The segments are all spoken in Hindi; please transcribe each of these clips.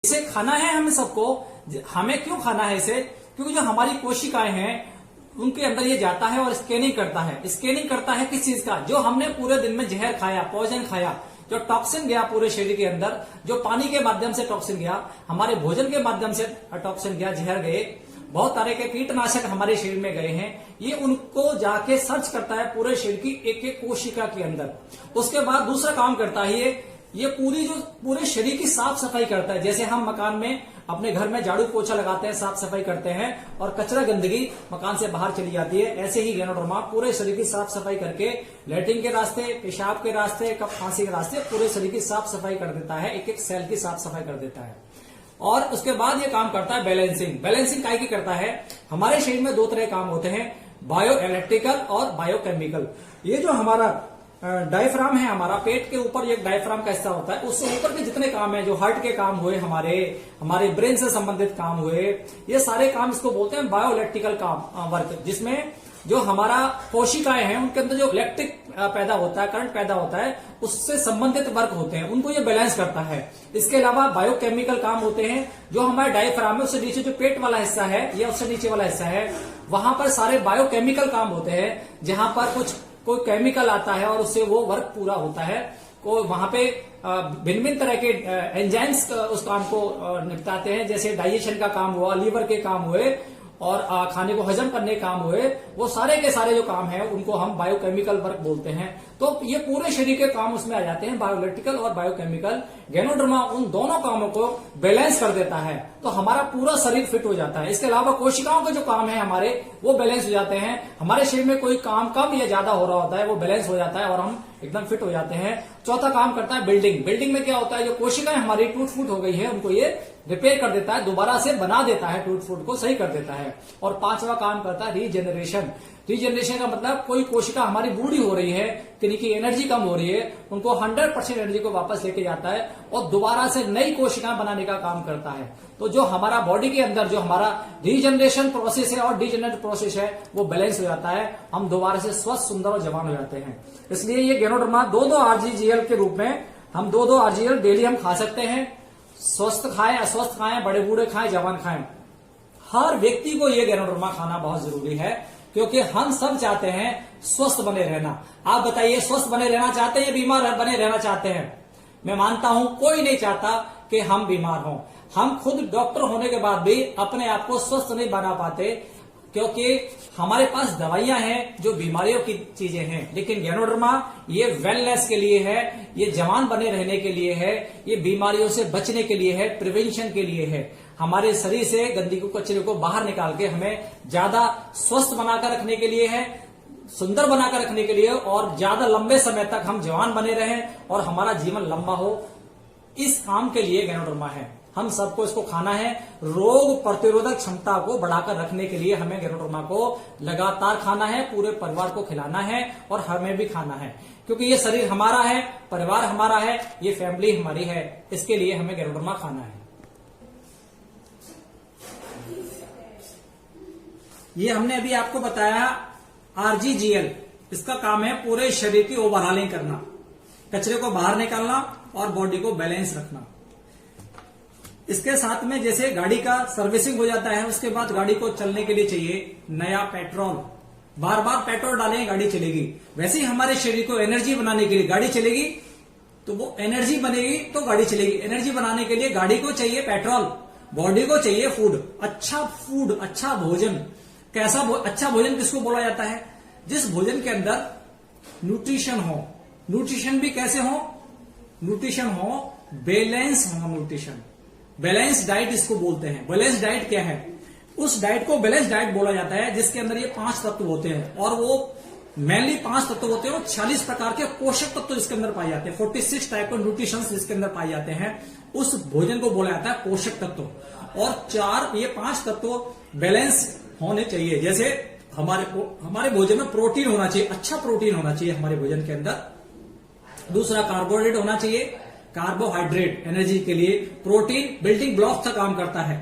इसे खाना है हमें सबको। हमें क्यों खाना है इसे? क्योंकि जो हमारी कोशिकाएं हैं उनके अंदर ये जाता है और स्कैनिंग करता है। स्कैनिंग करता है किस चीज का? जो हमने पूरे दिन में जहर खाया, पॉइजन खाया, जो टॉक्सिन गया पूरे शरीर के अंदर, जो पानी के माध्यम से टॉक्सिन गया, हमारे भोजन के माध्यम से टॉक्सिन गया, जहर गए, बहुत तरह के कीटनाशक हमारे शरीर में गए हैं, ये उनको जाके सर्च करता है पूरे शरीर की एक एक कोशिका के अंदर। उसके बाद दूसरा काम करता है ये पूरे शरीर की साफ सफाई करता है। जैसे हम मकान में अपने घर में झाड़ू पोछा लगाते हैं, साफ सफाई करते हैं और कचरा गंदगी मकान से बाहर चली जाती है, ऐसे ही गैनोडर्मा पूरे शरीर की साफ सफाई करके लैट्रिन के रास्ते, पेशाब के रास्ते, कफ खांसी के रास्ते पूरे शरीर की साफ सफाई कर देता है, एक एक सेल की साफ सफाई कर देता है। और उसके बाद ये काम करता है बैलेंसिंग। बैलेंसिंग काय की करता है? हमारे शरीर में दो तरह के काम होते हैं, बायो इलेक्ट्रिकल और बायोकेमिकल। ये जो हमारा डायफ्राम है, हमारा पेट के ऊपर एक डायफ्राम का हिस्सा होता है, उससे ऊपर के जितने काम है, जो हार्ट के काम हुए, हमारे ब्रेन से संबंधित काम हुए, ये सारे काम इसको बोलते हैं बायो इलेक्ट्रिकल काम वर्क, जिसमें जो हमारा कोशिकाएं हैं उनके अंदर जो इलेक्ट्रिक पैदा होता है, करंट पैदा होता है, उससे संबंधित वर्क होते हैं, उनको ये बैलेंस करता है। इसके अलावा बायोकेमिकल काम होते हैं, जो हमारे डायफ्राम है उससे नीचे जो पेट वाला हिस्सा है या उससे नीचे वाला हिस्सा है, वहां पर सारे बायोकेमिकल काम होते हैं, जहां पर कोई केमिकल आता है और उससे वो वर्क पूरा होता है। वहां पे भिन्न भिन्न तरह के एंजाइम्स उस काम को निपटाते हैं, जैसे डाइजेशन का काम हुआ, लीवर के काम हुए और खाने को हजम करने के काम हुए, वो सारे के सारे जो काम है उनको हम बायोकेमिकल वर्क बोलते हैं। तो ये पूरे शरीर के काम उसमें आ जाते हैं, बायोइलेक्ट्रिकल और बायोकेमिकल। गैनोडर्मा उन दोनों कामों को बैलेंस कर देता है, तो हमारा पूरा शरीर फिट हो जाता है। इसके अलावा कोशिकाओं के जो काम है हमारे, वो बैलेंस हो जाते हैं। हमारे शरीर में कोई काम कम या ज्यादा हो रहा होता है, वो बैलेंस हो जाता है और हम एकदम फिट हो जाते हैं। चौथा काम करता है बिल्डिंग। बिल्डिंग में क्या होता है? जो कोशिकाएं हमारी टूट फूट हो गई है उनको ये रिपेयर कर देता है, दोबारा से बना देता है, टूट फूट को सही कर देता है। और पांचवा काम करता है रीजनरेशन। रीजनरेशन का मतलब कोई कोशिका हमारी बूढ़ी हो रही है, किन्हीं की एनर्जी कम हो रही है, उनको 100% एनर्जी को वापस लेके जाता है और दोबारा से नई कोशिकाएं बनाने का काम करता है। तो जो हमारा बॉडी के अंदर जो हमारा रीजनरेशन प्रोसेस है और डिजेनरेट प्रोसेस है, वो बैलेंस हो जाता है, हम दोबारा से स्वस्थ, सुंदर और जवान हो जाते हैं। इसलिए ये गैनोडर्मा 2-2 RGGL के रूप में हम 2-2 RGGL डेली हम खा सकते हैं। स्वस्थ खाएं, अस्वस्थ खाएं, बड़े बूढ़े खाएं, जवान खाएं, हर व्यक्ति को ये गैनोडर्मा खाना बहुत जरूरी है, क्योंकि हम सब चाहते हैं स्वस्थ बने रहना। आप बताइए, स्वस्थ बने रहना चाहते हैं या बीमार बने रहना चाहते हैं? मैं मानता हूं कोई नहीं चाहता कि हम बीमार हों। हम खुद डॉक्टर होने के बाद भी अपने आप को स्वस्थ नहीं बना पाते, क्योंकि हमारे पास दवाइयां हैं जो बीमारियों की चीजें हैं, लेकिन गैनोडर्मा ये वेलनेस के लिए है, ये जवान बने रहने के लिए है, ये बीमारियों से बचने के लिए है, प्रिवेंशन के लिए है। हमारे शरीर से गंदगी कचरे को बाहर निकाल के हमें ज्यादा स्वस्थ बनाकर रखने के लिए है, सुंदर बनाकर रखने के लिए, और ज्यादा लंबे समय तक हम जवान बने रहें और हमारा जीवन लंबा हो, इस काम के लिए गैनोडर्मा है। हम सबको इसको खाना है। रोग प्रतिरोधक क्षमता को बढ़ाकर रखने के लिए हमें गैनोडर्मा को लगातार खाना है, पूरे परिवार को खिलाना है और हमें भी खाना है, क्योंकि ये शरीर हमारा है, परिवार हमारा है, ये फैमिली हमारी है, इसके लिए हमें गैनोडर्मा खाना है। ये हमने अभी आपको बताया RGGL, इसका काम है पूरे शरीर की ओवरऑलिंग करना, कचरे को बाहर निकालना और बॉडी को बैलेंस रखना। इसके साथ में जैसे गाड़ी का सर्विसिंग हो जाता है, उसके बाद गाड़ी को चलने के लिए चाहिए नया पेट्रोल। बार बार पेट्रोल डालेंगे गाड़ी चलेगी, वैसे ही हमारे शरीर को एनर्जी बनाने के लिए गाड़ी चलेगी, तो वो एनर्जी बनेगी तो गाड़ी चलेगी। एनर्जी बनाने के लिए गाड़ी को चाहिए पेट्रोल, बॉडी को चाहिए फूड, अच्छा भोजन। कैसा अच्छा भोजन किसको बोला जाता है? जिस भोजन के अंदर न्यूट्रिशन हो। न्यूट्रिशन भी कैसे हो? न्यूट्रिशन हो, बैलेंस हो न्यूट्रिशन। बैलेंस डाइट इसको बोलते हैं। बैलेंस डाइट क्या है? उस डाइट को बैलेंस डाइट बोला जाता है जिसके अंदर ये 5 तत्व होते हैं, और वो मेनली 5 तत्व होते हैं और 46 प्रकार के पोषक तत्व इसके अंदर पाए जाते हैं। 46 टाइप ऑफ न्यूट्रिशन इसके अंदर पाए जाते हैं। उस भोजन को बोला जाता है पोषक तत्व। और ये 5 तत्व बैलेंस होने चाहिए। जैसे हमारे भोजन में प्रोटीन होना चाहिए, अच्छा प्रोटीन होना चाहिए हमारे भोजन के अंदर। दूसरा कार्बोहाइड्रेट होना चाहिए, कार्बोहाइड्रेट एनर्जी के लिए। प्रोटीन बिल्डिंग ब्लॉक का काम करता है।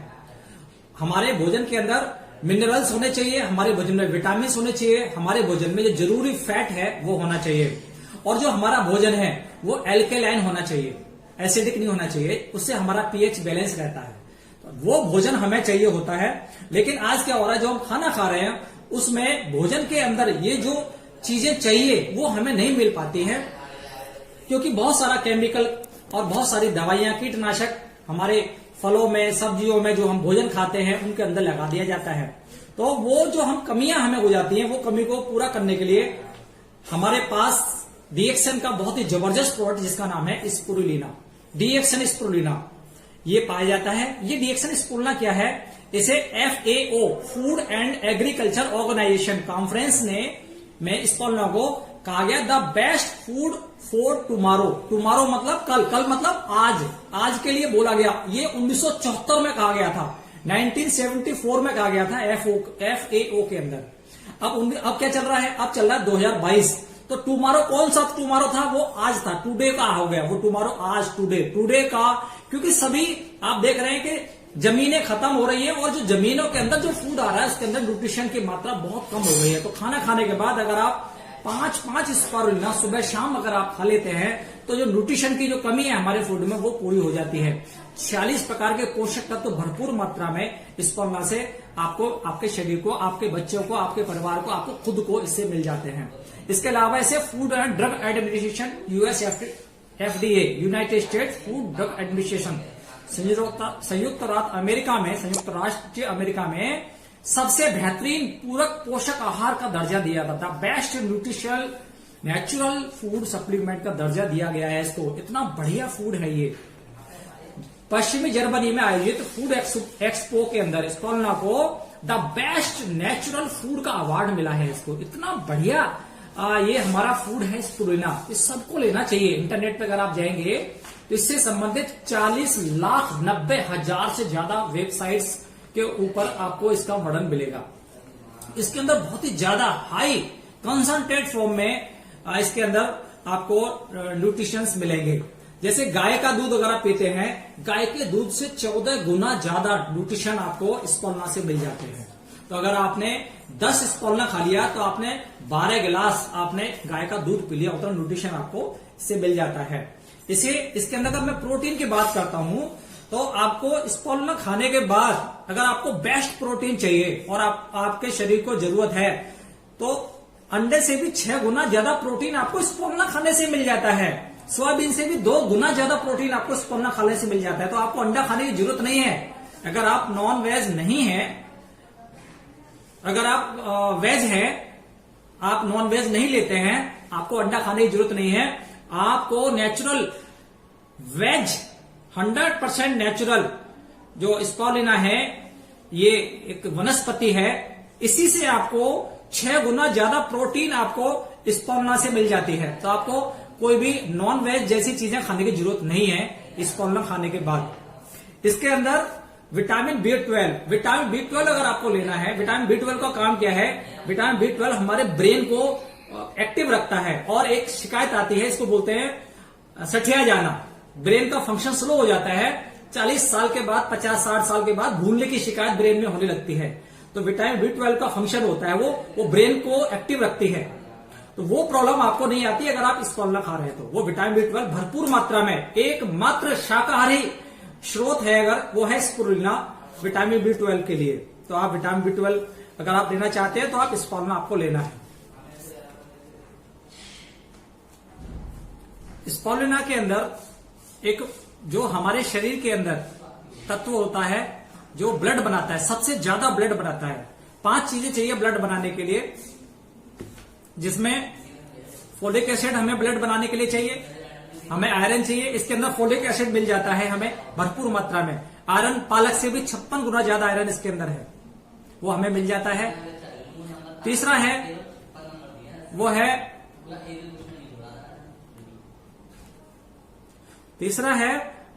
हमारे भोजन के अंदर मिनरल्स होने चाहिए, हमारे भोजन में विटामिन होने चाहिए, हमारे भोजन में जो जरूरी फैट है वो होना चाहिए, और जो हमारा भोजन है वो एल्केलाइन होना चाहिए। एसिडिक नहीं होना चाहिए, उससे हमारा पीएच बैलेंस रहता है। तो वो भोजन हमें चाहिए होता है। लेकिन आज क्या हो रहा है, जो हम खाना खा रहे हैं उसमें भोजन के अंदर ये जो चीजें चाहिए वो हमें नहीं मिल पाती है, क्योंकि बहुत सारा केमिकल और बहुत सारी दवाइयां, कीटनाशक हमारे फलों में, सब्जियों में जो हम भोजन खाते हैं उनके अंदर लगा दिया जाता है। तो वो जो हम कमियां हमें हो जाती हैं, वो कमी को पूरा करने के लिए हमारे पास डीएक्सन का बहुत ही जबरदस्त प्रोडक्ट जिसका नाम है स्पिरुलिना, डीएक्सन स्पिरुलिना, ये पाया जाता है। ये डीएक्सन स्पिरुलिना क्या है, इसे FAO food and agriculture organisation conference ने में स्पिरुलिना को कहा गया the best food for tomorrow. Tomorrow मतलब कल, कल मतलब आज, आज के लिए बोला गया। ये 1974 में कहा गया था, 1974 में कहा गया था FAO के अंदर। अब क्या चल रहा है, अब चल रहा है 2022। तो टुमारो कौन सा टुमारो था, वो आज था, टुडे का हो गया वो टुमारो, आज टुडे का। क्योंकि सभी आप देख रहे हैं कि जमीनें खत्म हो रही है और जो जमीनों के अंदर जो फूड आ रहा है उसके अंदर न्यूट्रिशन की मात्रा बहुत कम हो गई है। तो खाना खाने के बाद अगर आप 5 स्पिरुलिना सुबह शाम अगर आप खा लेते हैं तो जो न्यूट्रिशन की जो कमी है हमारे फूड में वो पूरी हो जाती है। 46 प्रकार के पोषक तत्व तो भरपूर मात्रा में स्पिरुलिना से आपको, आपके शरीर को, आपके बच्चों को, आपके परिवार को, आपको खुद को इससे मिल जाते हैं। इसके अलावा इसे food and drug administration US FDA United states food drug administration संयुक्त राष्ट्र अमेरिका में सबसे बेहतरीन पूरक पोषक आहार का दर्जा दिया था। Best nutritional natural food supplement का दर्जा दिया गया है इसको। इतना बढ़िया फूड है ये। पश्चिमी जर्मनी में आयोजित फूड एक्सपो के अंदर स्पिरुलिना को द बेस्ट नेचुरल फूड का अवार्ड मिला है इसको। इतना बढ़िया ये हमारा फूड है स्पिरुलिना, इस सबको लेना चाहिए। इंटरनेट पे अगर आप जाएंगे तो इससे संबंधित 40,90,000 से ज्यादा वेबसाइट्स के ऊपर आपको इसका वर्णन मिलेगा। इसके अंदर बहुत ही ज्यादा हाई कंसंट्रेट फॉर्म में इसके अंदर आपको न्यूट्रिशंस मिलेंगे। जैसे गाय का दूध अगर आप पीते हैं, गाय के दूध से 14 गुना ज्यादा न्यूट्रिशन आपको स्पिरुलिना से मिल जाते हैं। तो अगर आपने 10 स्पिरुलिना खा लिया तो आपने 12 गिलास आपने गाय का दूध पी लिया, उतना न्यूट्रिशन आपको इससे मिल जाता है। इसके अंदर अगर मैं प्रोटीन की बात करता हूं तो आपको स्पिरुलिना खाने के बाद अगर आपको बेस्ट प्रोटीन चाहिए और आपके शरीर को जरूरत है तो अंडे से भी 6 गुना ज्यादा प्रोटीन आपको स्पिरुलिना खाने से मिल जाता है। सोयाबीन से भी 2 गुना ज्यादा प्रोटीन आपको स्पिरुलिना खाने से मिल जाता है। तो आपको अंडा खाने की जरूरत नहीं है। अगर आप नॉन वेज नहीं है, अगर आप वेज हैं, आप नॉन वेज नहीं लेते हैं, आपको अंडा खाने की जरूरत नहीं है। आपको नेचुरल वेज 100% नेचुरल जो स्पिरुलिना है, ये एक वनस्पति है, इसी से आपको 6 गुना ज्यादा प्रोटीन आपको स्पिरुलिना से मिल जाती है। तो आपको कोई भी नॉन वेज जैसी चीजें खाने की जरूरत नहीं है स्पिरुलिना खाने के बाद। इसके अंदर विटामिन B12 अगर आपको लेना है, विटामिन B12 का काम क्या है, विटामिन B12 हमारे ब्रेन को एक्टिव रखता है। और एक शिकायत आती है, इसको बोलते हैं सठिया जाना, ब्रेन का फंक्शन स्लो हो जाता है 40 साल के बाद, 50-60 साल के बाद भूलने की शिकायत ब्रेन में होने लगती है। तो विटामिन B12 का फंक्शन होता है वो ब्रेन को एक्टिव रखती है। तो वो प्रॉब्लम आपको नहीं आती अगर आप स्पिरुलिना खा रहे हैं। तो वो विटामिन B12 भरपूर मात्रा में, एकमात्र शाकाहारी स्रोत है अगर वो है स्पिरुलिना विटामिन B12 के लिए। तो आप विटामिन B12 अगर आप लेना चाहते हैं तो आप स्पिरुलिना आपको लेना है। स्पिरुलिना के अंदर एक जो हमारे शरीर के अंदर तत्व होता है जो ब्लड बनाता है, सबसे ज्यादा ब्लड बनाता है। 5 चीजें चाहिए ब्लड बनाने के लिए, जिसमें फोलिक एसिड हमें ब्लड बनाने के लिए चाहिए, हमें आयरन चाहिए। इसके अंदर फोलिक एसिड मिल जाता है हमें भरपूर मात्रा में। आयरन पालक से भी 56 गुना ज्यादा आयरन इसके अंदर है, वो हमें मिल जाता है। तीसरा है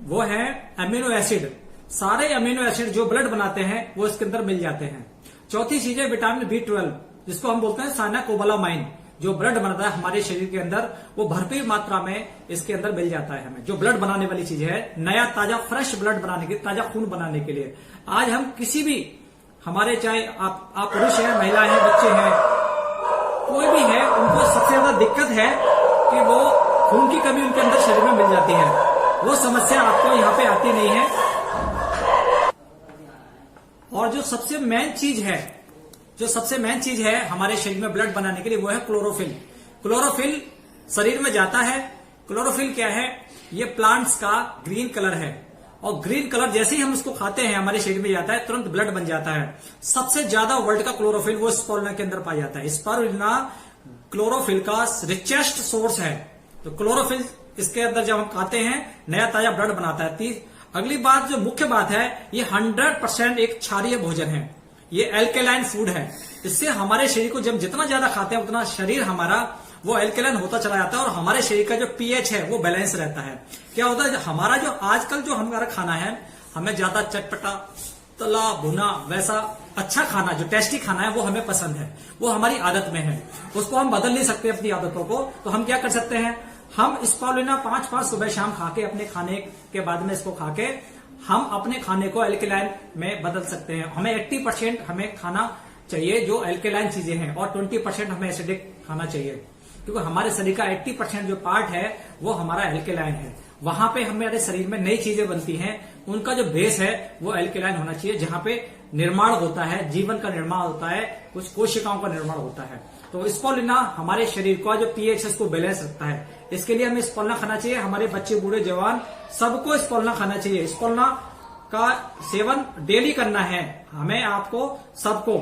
वो है अमीनो एसिड। सारे अमीनो एसिड जो ब्लड बनाते हैं वो इसके अंदर मिल जाते हैं। चौथी चीज है विटामिन B12, जिसको हम बोलते हैं साइनाकोबालामाइन, जो ब्लड बनता है हमारे शरीर के अंदर, वो भरपूर मात्रा में इसके अंदर मिल जाता है हमें। जो ब्लड बनाने वाली चीज है, नया ताजा फ्रेश ब्लड बनाने के, ताजा खून बनाने के लिए। आज हम किसी भी, हमारे चाहे आप पुरुष हैं, महिला हैं, बच्चे हैं, कोई भी है, उनको सबसे ज्यादा दिक्कत है कि वो खून की कमी उनके अंदर शरीर में मिल जाती है। वो समस्या आपको यहाँ पे आती नहीं है। और जो सबसे मेन चीज है हमारे शरीर में ब्लड बनाने के लिए, वो है क्लोरोफिल। क्लोरोफिल शरीर में जाता है। क्लोरोफिल क्या है? ये प्लांट्स का ग्रीन कलर है, और ग्रीन कलर जैसे ही हम उसको खाते हैं हमारे शरीर में जाता है, तुरंत ब्लड बन जाता है। सबसे ज्यादा वर्ल्ड का क्लोरोफिल वो स्पारुलिना के अंदर पाया जाता है। स्पारुलिना क्लोरोफिल का रिचेस्ट सोर्स है। तो क्लोरोफिल इसके अंदर जब हम खाते हैं, नया ताजा ब्लड बनाता है। अगली बात, जो मुख्य बात है, ये 100% एक क्षारीय भोजन है। ये एल्केलाइन फूड है। इससे हमारे शरीर को जब जितना ज्यादा खाते हैं उतना शरीर हमारा वो एल्केलाइन होता चला जाता है, और हमारे शरीर का जो पीएच है वो बैलेंस रहता है। क्या होता है, हमारा जो आजकल जो हमारा खाना है, हमें ज्यादा चटपटा, तला भुना, वैसा अच्छा खाना, जो टेस्टी खाना है वो हमें पसंद है, वो हमारी आदत में है। उसको हम बदल नहीं सकते अपनी आदतों को। तो हम क्या कर सकते हैं, हम स्पारुलिना 5 सुबह शाम खा के, अपने खाने के बाद में इसको खा के हम अपने खाने को एल्केलाइन में बदल सकते हैं। हमें 80% हमें खाना चाहिए जो एल्केलाइन चीजें हैं, और 20% हमें एसिडिक खाना चाहिए, क्योंकि हमारे शरीर का 80% जो पार्ट है वो हमारा एल्केलाइन है। वहां पे हमारे शरीर में नई चीजें बनती हैं, उनका जो बेस है वो एल्केलाइन होना चाहिए, जहां पे निर्माण होता है, जीवन का निर्माण होता है, कुछ कोशिकाओं का निर्माण होता है। तो स्पारुलिना हमारे शरीर का जो पीएच है उसको बैलेंस रखता है। इसके लिए हमें स्पारुलिना खाना चाहिए। हमारे बच्चे, बूढ़े, जवान, सबको स्पारुलिना खाना चाहिए। स्पारुलिना का सेवन डेली करना है हमें, आपको, सबको।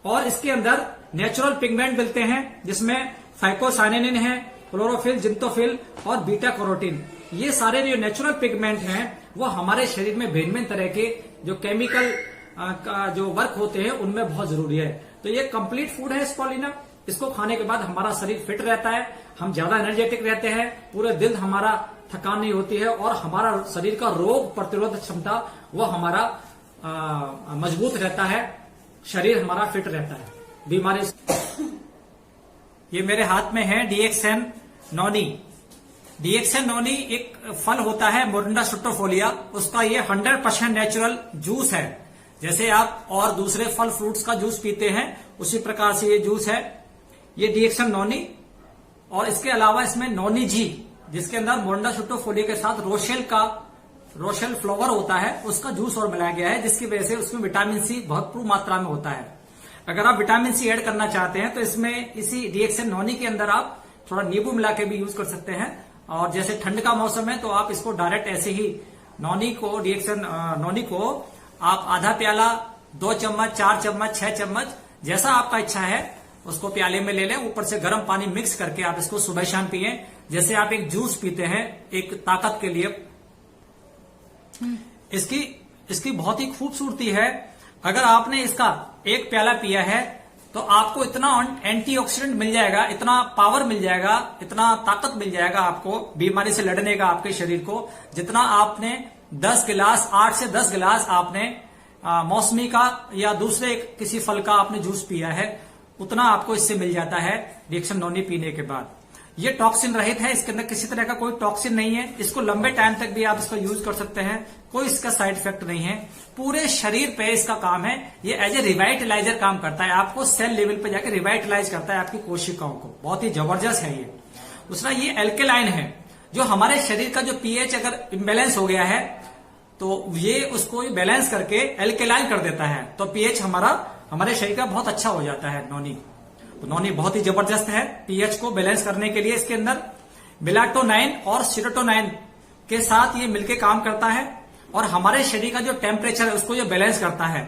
और इसके अंदर नेचुरल पिगमेंट मिलते हैं, जिसमें फाइकोसाइनिन है, क्लोरोफिल, जिंतोफिल और बीटा कैरोटीन। ये सारे जो नेचुरल पिगमेंट हैं वो हमारे शरीर में भिन्न भिन्न तरह के जो केमिकल का जो वर्क होते हैं उनमें बहुत जरूरी है। तो ये कंप्लीट फूड है स्पारुलिना। इसको खाने के बाद हमारा शरीर फिट रहता है, हम ज्यादा एनर्जेटिक रहते हैं, पूरे दिन हमारा थकान नहीं होती है, और हमारा शरीर का रोग प्रतिरोध क्षमता वो हमारा मजबूत रहता है, शरीर हमारा फिट रहता है, बीमारी। ये मेरे हाथ में है डीएक्सन नॉनी। डीएक्सन नॉनी एक फल होता है, मोरिंडा शुट्टोफोलिया। उसका ये 100% नेचुरल जूस है। जैसे आप और दूसरे फल फ्रूट्स का जूस पीते हैं, उसी प्रकार से ये जूस है। ये डीएक्सन नॉनी, और इसके अलावा इसमें नॉनी जी, जिसके अंदर मोरिंडा शुट्टोफोलिया के साथ रोशेल फ्लावर होता है, उसका जूस और मिलाया गया है, जिसकी वजह से उसमें विटामिन सी भरपूर मात्रा में होता है। अगर आप विटामिन सी ऐड करना चाहते हैं तो इसमें इसी डीएक्सन नॉनी के अंदर आप थोड़ा नींबू मिला के भी यूज कर सकते हैं। और जैसे ठंड का मौसम है तो आप इसको डायरेक्ट ऐसे ही डीएक्सन नॉनी को आप आधा प्याला, 2 चम्मच, 4 चम्मच, 6 चम्मच, जैसा आपका इच्छा है उसको प्याले में ले लें। ऊपर से गर्म पानी मिक्स करके आप इसको सुबह शाम पिए, जैसे आप एक जूस पीते हैं एक ताकत के लिए। इसकी बहुत ही खूबसूरती है। अगर आपने इसका एक प्याला पिया है तो आपको इतना एंटीऑक्सीडेंट मिल जाएगा, इतना पावर मिल जाएगा, इतना ताकत मिल जाएगा आपको बीमारी से लड़ने का आपके शरीर को, जितना आपने 10 गिलास, 8 से 10 गिलास आपने मौसमी का या दूसरे किसी फल का आपने जूस पिया है, उतना आपको इससे मिल जाता है डीएक्सन नॉनी पीने के बाद। ये टॉक्सिन रहित है, इसके अंदर किसी तरह का कोई टॉक्सिन नहीं है। इसको लंबे टाइम तक भी आप इसका यूज कर सकते हैं, कोई इसका साइड इफेक्ट नहीं है। पूरे शरीर पे इसका काम है। ये एज ए रिवाइटलाइजर काम करता है, आपको सेल लेवल पे जाकर रिवाइटलाइज करता है आपकी कोशिकाओं को। बहुत ही जबरदस्त है ये। दूसरा, ये एल्केलाइन है, जो हमारे शरीर का जो पीएच अगर इम्बेलेंस हो गया है तो ये उसको बैलेंस करके एल्केलाइन कर देता है, तो पीएच हमारे शरीर का बहुत अच्छा हो जाता है नॉनी। तो नॉनी बहुत ही जबरदस्त है पीएच को बैलेंस करने के लिए। इसके अंदर मेलाटोनाइन और सेरोटोनिन के साथ ये मिलके काम करता है, और हमारे शरीर का जो टेम्परेचर है उसको ये बैलेंस करता है।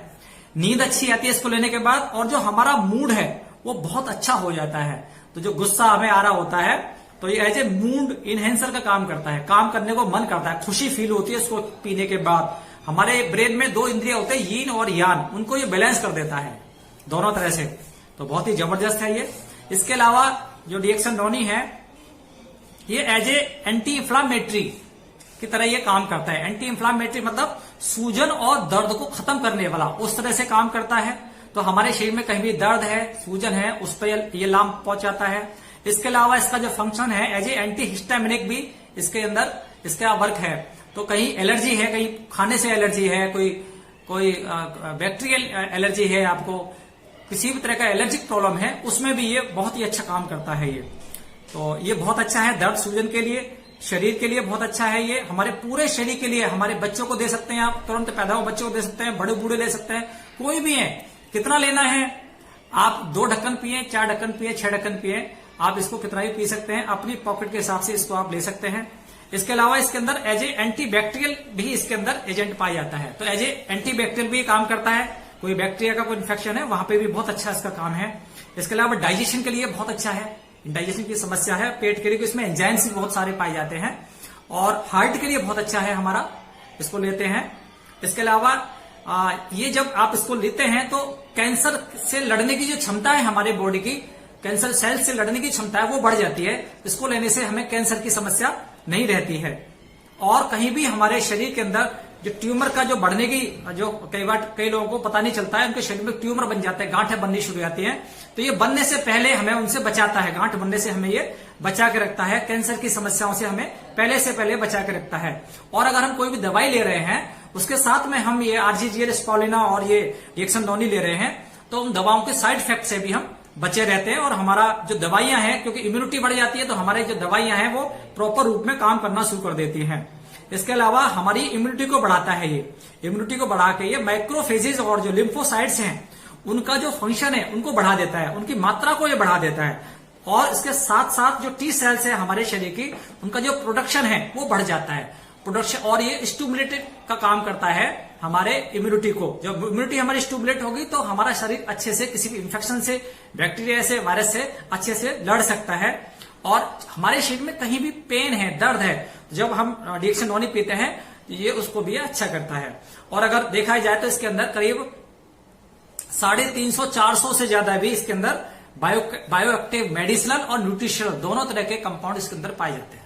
नींद अच्छी आती है इसको लेने के बाद, और जो हमारा मूड है वो बहुत अच्छा हो जाता है। तो जो गुस्सा हमें आ रहा होता है तो ये एज ए मूड इनहेंसर का काम करता है, काम करने को मन करता है, खुशी फील होती है इसको पीने के बाद। हमारे ब्रेन में 2 इंद्रियां होते हैं, यीन और यान, उनको ये बैलेंस कर देता है दोनों तरह से। तो बहुत ही जबरदस्त है ये। इसके अलावा जो डीएक्सन नॉनी है ये एज ए एंटी इंफ्लामेटरी की तरह ये काम करता है। एंटी इंफ्लामेटरी मतलब सूजन और दर्द को खत्म करने वाला, उस तरह से काम करता है। तो हमारे शरीर में कहीं भी दर्द है, सूजन है, उस पर ये लाभ पहुंचाता है। इसके अलावा इसका जो फंक्शन है एज ए एंटी हिस्टामिनिक भी इसके अंदर इसका वर्क है। तो कहीं एलर्जी है, कहीं खाने से एलर्जी है, कोई बैक्टीरियल एलर्जी है, आपको किसी भी तरह का एलर्जिक प्रॉब्लम है, उसमें भी ये बहुत ही अच्छा काम करता है ये। तो ये बहुत अच्छा है दर्द सूजन के लिए। शरीर के लिए बहुत अच्छा है, ये हमारे पूरे शरीर के लिए, हमारे बच्चों को दे सकते हैं आप, तुरंत पैदा हुए बच्चों को दे सकते हैं, बड़े बूढ़े ले सकते हैं, कोई भी है। कितना लेना है आप? 2 ढक्कन पिए, 4 ढक्कन पिए, 6 ढक्कन पिए, आप इसको कितना भी पी सकते हैं, अपनी पॉकेट के हिसाब से इसको आप ले सकते हैं। इसके अलावा इसके अंदर एज ए एंटीबैक्टीरियल भी इसके अंदर एजेंट पाया जाता है, तो एज ए एंटीबैक्टीरियल भी काम करता है, कोई बैक्टीरिया का कोई इन्फेक्शन है वहां पे भी बहुत अच्छा इसका काम है। इसके अलावा डाइजेशन के लिए बहुत अच्छा है, डाइजेशन की समस्या है पेट के लिए, इसमें एंजाइम्स भी बहुत सारे पाए जाते हैं, और हार्ट के लिए बहुत अच्छा है हमारा, इसको लेते हैं। इसके अलावा ये जब आप इसको लेते हैं तो कैंसर से लड़ने की जो क्षमता है हमारे बॉडी की, कैंसर सेल से लड़ने की क्षमता है वो बढ़ जाती है। इसको लेने से हमें कैंसर की समस्या नहीं रहती है। और कहीं भी हमारे शरीर के अंदर जो ट्यूमर का जो बढ़ने की, जो कई लोगों को पता नहीं चलता है, उनके शरीर में ट्यूमर बन जाते हैं, गांठें बननी शुरू हो जाती हैं, तो ये बनने से पहले हमें उनसे बचाता है, गांठ बनने से हमें ये बचा के रखता है, कैंसर की समस्याओं से हमें पहले से पहले बचा के रखता है। और अगर हम कोई भी दवाई ले रहे हैं उसके साथ में हम ये आरजीजीएल, स्पोलिना और ये डिएक्सनडोनी ले रहे हैं, तो उन दवाओं के साइड इफेक्ट से भी हम बचे रहते हैं, और हमारा जो दवाइयां हैं, क्योंकि इम्यूनिटी बढ़ जाती है तो हमारे जो दवाइयां हैं वो प्रॉपर रूप में काम करना शुरू कर देती हैं। इसके अलावा हमारी इम्यूनिटी को बढ़ाता है, ये इम्यूनिटी को बढ़ा के ये माइक्रोफेजेज और जो लिम्फोसाइट्स हैं उनका जो फंक्शन है उनको बढ़ा देता है, उनकी मात्रा को ये बढ़ा देता है। और इसके साथ साथ जो टी सेल्स है हमारे शरीर की, उनका जो प्रोडक्शन है वो बढ़ जाता है, प्रोडक्शन, और ये स्टिमुलेटेड का काम करता है हमारे इम्यूनिटी को। जब इम्यूनिटी हमारी स्टिमुलेट होगी तो हमारा शरीर अच्छे से किसी भी इंफेक्शन से, बैक्टीरिया से, वायरस से अच्छे से लड़ सकता है। और हमारे शरीर में कहीं भी पेन है, दर्द है, जब हम डिएक्सनडोनी पीते हैं ये उसको भी अच्छा करता है। और अगर देखा जाए तो इसके अंदर करीब 350-400 से ज्यादा भी इसके अंदर बायो एक्टिव, मेडिसिनल और न्यूट्रिशनल दोनों तरह के कंपाउंड इसके अंदर पाए जाते हैं।